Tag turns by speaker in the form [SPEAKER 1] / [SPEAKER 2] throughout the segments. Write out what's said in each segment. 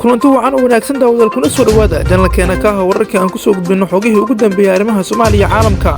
[SPEAKER 1] kulanti wacan wanaagsan daawadayaal kuna soo dhawaada janalkeena ka ah wararkii aan ku soo gudbino xogihii ugu dambeeyay arrimaha Soomaaliya caalamka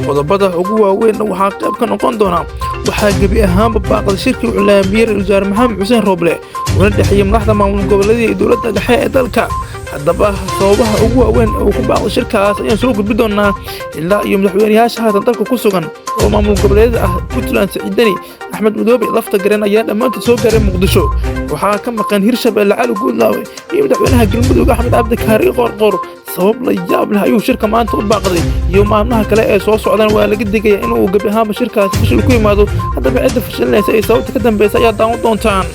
[SPEAKER 1] qodobada ugu waaweyn waxaa qayb ka noqon doona waxaa gabi ahaanba baaqday shirkii Culaamiyir Wasaar Maxamed Xuseen Roble oo dhexeeyay madaxda maamul goboleedyada iyo dowladda dhexe ee dalka haddaba sababaha ugu waaweyn oo ku baaqday shirkaas ayaan soo gudbi doonaa ilaa iyo madaxweynayaasha haatan dalka ku sugan oo maamul goboleedyada ah Puntland Siciidani Axmed Madoobe lafta garan ayaa dhamaantood soo gaaray Muqdisho waxaa ka maqan Hirshabelle Cali Guudlaawe iyo madaxweynaha Galmudug Axmed Cabdi Kaari Qorqor sabab la yaab leh ayuu shirka maanta u baaqday iyo maalmaha kale ee soo socdaan waa laga digayaa inuu gabi ahaanba shirkaas fashil ku yimaado haddaba cidda fashilinaysa ay sababta ka dambaysa ayaa daawan doontaan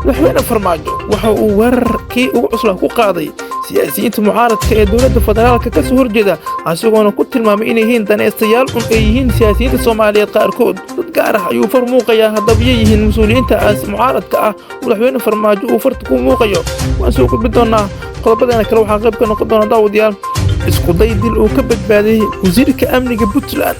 [SPEAKER 1] madaxweyne Farmaajo waxa uu weerarkii ugu cusub ku qaaday siyaasiyiinta mucaaradka ee dowladda federaalka ka soo horjeeda asigoona ku tilmaamay inay yihiin danaystayaal ay yihiin siyaasiyiinta Soomaaliyeed qaarkood dad gaar ah ayuu farmuuqayaa haddaba yihiin mas'uuliyiinta mucaaradka ah madaxweyne Farmaajo uu farta ku muuqayo waan soo gudbi doonaa qodobadana kale waxaa qayb ka noqon doona daawadayaal isku day dil uu ka badbaaday wasiirka amniga Puntland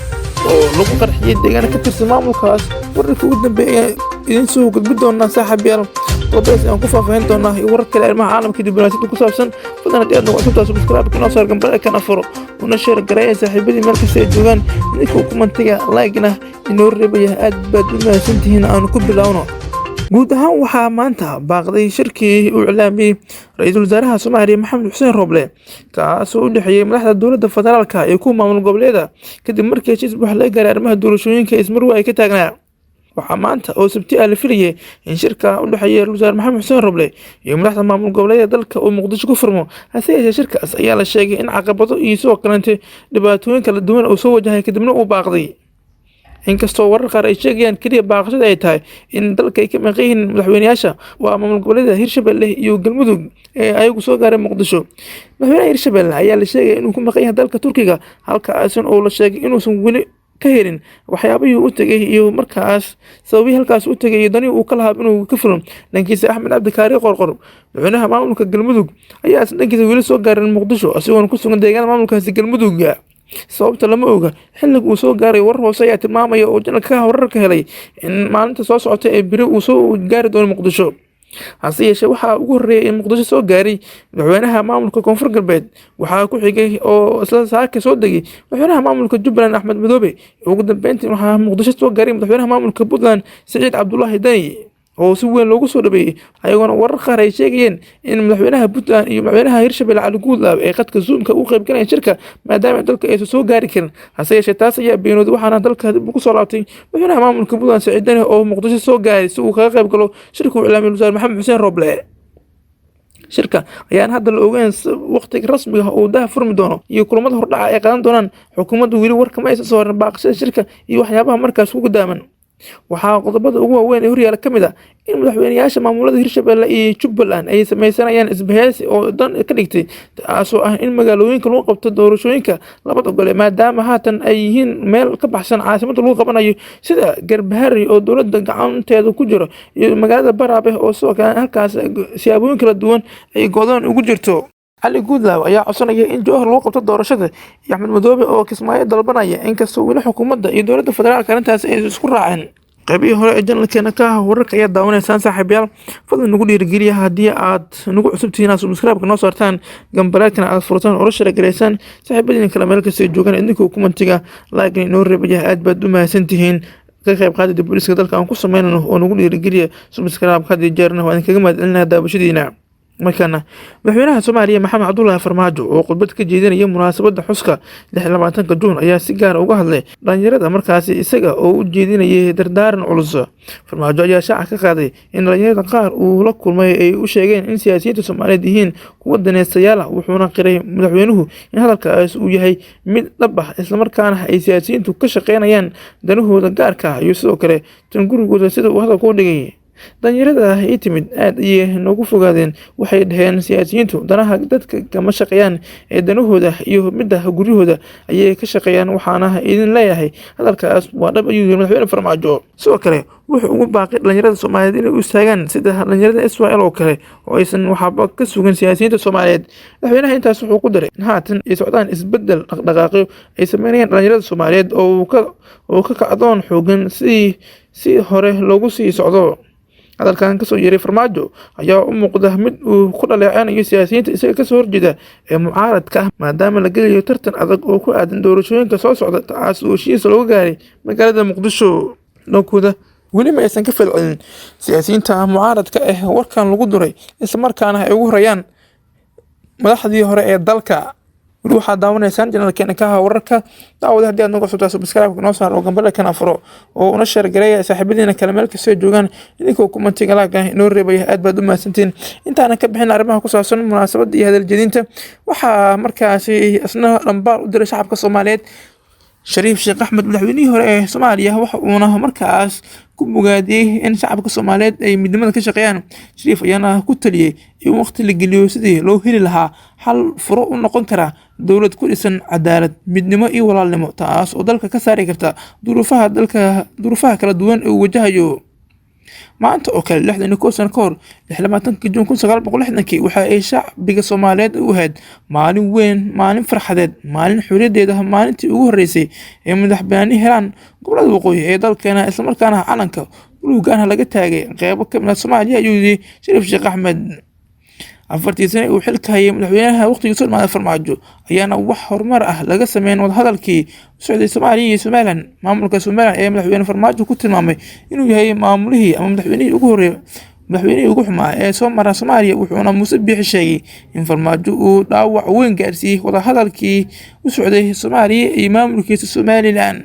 [SPEAKER 1] oo lagu qarxiyay deegaanka ka tirsan maamulkaas wararkii ugu dambeeyay idin soo gudbi doonaa saaxiibayaal qodobadaas aan ku faahfaahin doonaa iyo warar kale arrimaha caalamka diblomaasiyadda ku saabsan fadlan haddii aad noqoto subscribe kana soo gambar kana furo una share gareeya saaxiibadii meel kasta ay joogaan idinka kumantiga like-na inoo reebaya aad baad u mahadsantihiin aan ku bilowno guud ahaan waxaa maanta baaqday shirkii uu iclaamiyay ra'iisul wasaaraha Soomaaliya Maxamed Xuseen Roble kaasoo u dhexeeyay madaxda dowladda federaalka iyo kuwa maamul goboleedyada kadib markii heshiis wax laga gaaray arrimaha doorashooyinka ismarwe ay ka taagnaa waxaa maanta oo sabti ah la filayay in shirka u dhexeeya ra'iisul wasaar Maxamed Xuseen Roble iyo madaxda maamul goboleedyada dalka uu Muqdisho ku furmo hase yeeshee shirkaas ayaa la sheegay in caqabado iyo soo kalantay dhibaatooyin kala duwan oo soo wajahay kadibna uu baaqday inkastoo warar qaar ay sheegayaan kaliya baaqashada ay tahay in dalka ay ka maqan yihiin madaxweynayaasha waa maamul goboleedyada Hirshabelle iyo Galmudug ee ayagu soo gaaray Muqdisho madaxweynaha Hirshabelle ayaa la sheegay inuu ku maqan yahay dalka Turkiga halkaas oo la sheegay inuusan weli ka helin waxyaabihii uu tagay iyo markaas sababii halkaas u tagay dani uu ka lahaa inuu ka fulo dhankiisa Axmed Cabdi Kaari Qorqor madaxweynaha maamulka Galmudug ayaa dhankiisa weli soo gaaray Muqdisho asigoon ku sugan deegaanka maamulkaasi Galmudug sababta lama oga xilliga uu soo gaaray warar hoose ayaa tilmaamaya oo janalka wararka helay in maalinta soo socota ee biri uu soo gaari doono Muqdisho hase yeeshee waxaa ugu horreeyay in Muqdisho soo gaaray madaxweynaha maamulka Koonfur Galbeed waxaa ku xigay oo isla saaka soo degay madaxweynaha maamulka Jubbaland Axmed Madoobe ugu dambeyntii waxaa Muqdisho soo gaaray madaxweynaha maamulka Puntland Siciid Cabdullaahi Dani oo si weyn loogu soo dhabeeyay ayagoona warar qaar ay sheegayeen in madaxweynaha Puntland iyo madaxweynaha Hirshabelle Cali Guudlaawe ay qadka Zoom-ka u qayb galayeen shirka maadaama dalka ay soo gaari karin hase yeeshee taas ayaa beenooday waxaana dalka dib ugu soo laabtay madaxweynaha maamulka Puntland Siciidani oo Muqdisho soo gaaray si uu kaga qayb galo shirka uu iclaamiyay wasaar Maxamed Xuseen Roble shirka ayaan hadda la ogeyn waqtiga rasmiga ah oo daa furmi doono iyo kulamada hordhaca ay qaadan doonaan xukuumadda weli war kama aysan soo harin baaqashada shirka iyo waxyaabaha markaas ugu daaman waxaa qodobada ugu waaweyn ee horyaala ka mid ah in madaxweynayaasha maamulada Hirshabelle iyo Jubbaland ay sameysanayaan isbahaysi oo dan ka dhigtay taasoo ah in magaalooyinka lagu qabto doorashooyinka labada gole maadaama haatan ay yihiin meel ka baxsan caasimadda lagu qabanayo sida Garbaharey oo dowladda gacanteeda ku jiro iyo magaalada Baraabe oo soo kale halkaas siyaabooyin kala duwan ay go'doon ugu jirto Cali Guudlaawe ayaa codsanaya in Jowhar lagu qabto doorashada iyo Axmed Madoobe oo Kismaayo dalbanaya inkastoo weli xukuumadda iyo dowladda federaalka arrintaas ay isku raaceen qaybihii hore ee janalkeena ka ah wararka ayaa daawanaysaan saaxiibayaal fadlan nagu dhiirigeliya haddii aad nagu cusubtihiin aad subscribe-ka noo saartaan gambaleedkana aad furtaan oo la sharagereysaan saaxiibadiina kale meel kasta ay joogaan idinkoo kumantiga like-na inoo reebaya aad baad u mahadsantihiin ka qayb qaadida booliska dalka aan ku sameynayno oo nagu dhiirigeliya subscribe-ka haddii jeerna waa idinkaga mahadcelinayaa daawashadiina markaana madaxweynaha Soomaaliya Maxamed Cabdullaahi Farmaajo oo khudbad ka jeedinaya munaasabadda xuska 26 Juun ayaa si gaar ah uga hadlay dhalinyarada markaasi isaga oo u jeedinayay dardaaran culus Farmaajo ayaa shaaca ka qaaday in dhalinyarada qaar uu la kulmay ay u sheegeen in siyaasiyiinta Soomaaliyeed yihiin kuwa danaystayaal ah wuxuuna qiray madaxweynuhu in hadalkaas uu yahay mid dhab ah isla markaana ay siyaasiyiintu ka shaqeynayaan danahooda gaarka ah iyo sidoo kale tan gurigooda sida uu hadalku u dhigay dhalinyarada ay timid aad ayay noogu fogaadeen waxay dhaheen siyaasiyiintu danaha dadka kama shaqeeyaan ee danahooda iyo midda guryahooda ayay ka shaqeeyaan waxaana idin leeyahay hadalkaas waa dhab ayuu yiri madaxweyne Farmaajo sidoo kale wuxuu ugu baaqay dhalinyarada Soomaaliyeed inay u istaagaan sida dhalinyarada Israa'iil oo kale oo aysan waxba ka sugan siyaasiyiinta Soomaaliyeed madaxweynaha intaas wuxuu ku daray haatan ay socdaan isbedel dhaqdhaqaaqyo ay sameynayaan dhalinyarada Soomaaliyeed oo ka kacdoon xoogan si hore loogu sii socdo hadalkan kasoo yeeray Farmaajo ayaa u muuqda mid uu ku dhaleecanayo siyaasiyiinta isaga kasoo horjeeda ee mucaaradka ah maadaama la gelayo tartan adag oo ku aadan doorashooyinka soo socda taas oo heshiis looga gaaray magaalada Muqdisho. Dhankooda weli ma aysan ka falcelin siyaasiyiinta mucaaradka warkan lagu duray isla markaana ay ugu horayaan madaxdii hore ee dalka. weli waxaad daawanaysaan janalkeena ka wararka daawada haddii aad nagu cusubtahay subscribe noo saar oo gambale kana furo oo una share gareeya saaxiibadiina kale meel kasta ay joogaan idinkoo commentiga laaga inoo reebaya aad baad u mahadsantiin. intaana ka bixin arrimaha ku saabsan munaasabada iyo hadal jeedinta waxaa markaasi isna dhambaal u diray shacabka Soomaaliyeed Shariif Sheekh Axmed madaxweynihii hore ee Soomaaliya waxa uuna markaas ku bogaadiyay in shacabka Soomaaliyeed ay midnimada ka shaqeeyaan. Shariif ayaana ku taliyay in waqti la geliyo sidii loo heli lahaa xal furo u noqon kara dowlad ku dhisan cadaalad, midnimo iyo walaalnimo taas oo dalka ka saari karta duruufaha kala duwan ee uu wajahayo. maanta oo kale 61 sano ka hor 26 Juun 1960 waxa ay shacbiga Soomaaliyeed u ahayd maalin weyn, maalin farxadeed, maalin xorriyadeeda maalintii ugu horeysay ee madaxbannaani helaan gobolada waqooyi ee dalkeena isla markaana calanka buluugga ah laga taagay qaybo ka mid ah Soomaaliya ayuu yiri Shariif Sheekh Axmed. 40 sano uu xilka hayay madaxweynaha waqtigiisa Soomaaliya Farmaajo ayaana wax horumar ah laga sameeyay wadahadalkii Socday Soomaaliya iyo Somaliland. maamulka Somaliland ee madaxweyne Farmaajo ku tilmaamay inuu yahay maamulihii ama madaxweynihii ugu xumaa ee soo mara Soomaaliya wuxuuna Muuse Biixi sheegay in Farmaajo uu dhaawac weyn gaarsiiyay wadahadalkii u socday Soomaaliya iyo maamulkiisa Somaliland.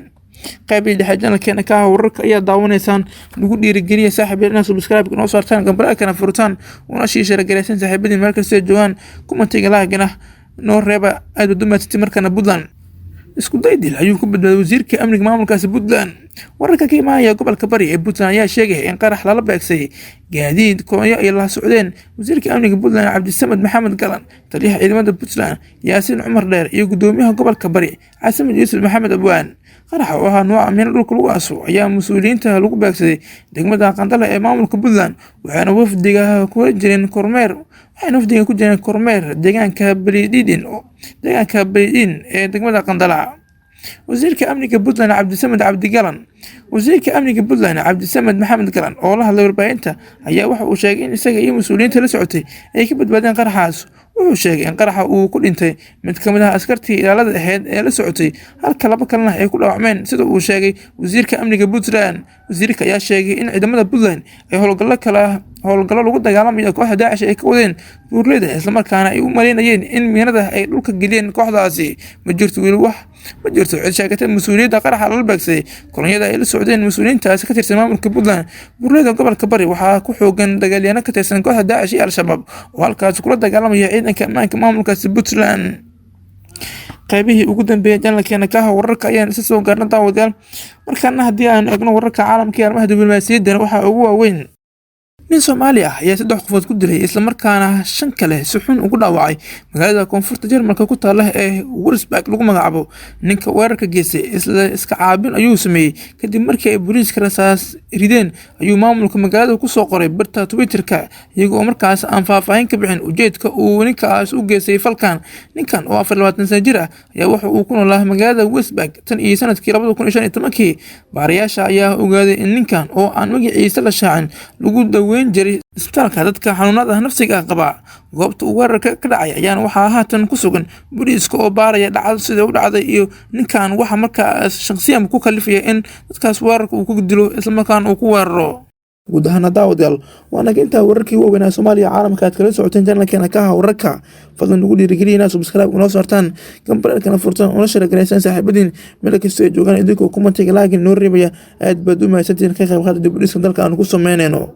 [SPEAKER 1] qaybtii dhexe janalkeena ka wararka ayaa daawanaysaan nagu dhiirigeliya saaxiibada subscribe noo saartaan gambale kana furtaan una share gareeysan saaxiibadii meel kasta ay joogaan commentiga laagana noo reeba aad u dumaatay markana Puntland isku daydil ayuu ku badbaaday wasiirka amniga maamulkaasi Puntland. wararka ka imaanaya gobolka Bari ee Puntland ayaa sheegay in qarax lala beegsay gaadiid kooyo ay la socdeen wasiirka amniga Puntland Cabdisamed Maxamed Galan, taliyaha ciidamada Puntland Yaasiin Cumar Dheer iyo gudoomiyaha gobolka Bari Caasimad Yuusuf Maxamed Abwaan. qaraxa oo ahaa nooca meel dhulka lagu aaso ayaa mas'uuliyiinta lagu beegsaday degmada Qandala ee maamulka Puntland waxaana wafdiga ku jireen kormeer deegaanka Bariidin ee degmada Qandala. wasiirka amniga Puntland Cabdisamed Maxamed Galan oo la hadlay warbaahinta ayaa waxa uu sheegay in isaga iyo mas'uuliyiinta la socotay ay ka badbaadeen qaraxaas. wuxuu sheegay in qaraxa uu ku dhintay mid ka mid ah askartii ilaalada ahayd ee la socotay halka laba kalena ay ku dhaawacmeen sida uu sheegay wasiirka amniga Puntland. wasiirka ayaa sheegay in ciidamada Puntland ay howlgallo lagu dagaalamayo kooxda Daacish ay ka wadeen buurleyda isla markaana ay u maleynayeen in miinada ay dhulka geliyeen kooxdaasi. ma jirto cid sheegatay mas'uuliyadda qaraxa lala beegsay kolonyada ay la socdeen mas'uuliyiintaasi ka tirsan maamulka Puntland. buurleyda gobolka Bari waxaa ku xoogan dagaalyahanno ka tirsan kooxda Daacish iyo Al-Shabaab oo halkaas kula dagaalamaya ciidanka ammaanka maamulkaasi Puntland. qaybihii ugu dambeeyay janalkeena ka wararka ayaan isa soo gaarnay daawadayaal. markaana haddii aan eegno wararka caalamka iyo arrimaha diblomaasiyadda waxaa ugu waaweyn nin Soomaali ah ayaa 3 qofood ku dilay isla markaana 5 kale si xun ugu dhaawacay magaalada koonfurta Jarmalka ku taala ee Wolfsburg lagu magacaabo. ninka weerarka geystay iska caabin ayuu sameeyay kadib markii ay booliiska rasaas rideen ayuu maamulka magaalada ku soo qoray barta Twitterka iyagoo markaas aan faahfaahin ka bixin ujeedka uu ninkaas u geystay falkan. ninkan oo 24 sano jir ah ayaa waxa uu ku noolaa magaalada Wolfsburg tan iyo sanadkii 2015. baariyaasha ayaa ogaaday in ninkan oo aan magaciisa la shaacin lagu daweyn jiray isbitaalka dadka xanuunada nafsiga qaba. goobta uu weerarka ka dhacay ayaana waxaa haatan ku sugan booliiska oo baaraya dhacdo sida u dhacday iyo ninkan waxa markaas shakhsiyan ku kalifaya in dadkaas weerarka uu ku dilo isla markaana uu ku weeraro. guud ahaan daawadayaal waana inta wararkii ugu weynaa Soomaaliya caalamka aad kala socoteen janalkeena ka wararka fadlan ugu dhiirigeliya subscribe noo saartaan gambaleelka kana furtaan oo la share gareeysan saaxiibadiin meel kasta ay joogaan idinkoo commentiga laagin noo reebaya aad baad u mahadsantiin ka qayb qaadada dib u dhiska dalka aan ku sameynayno.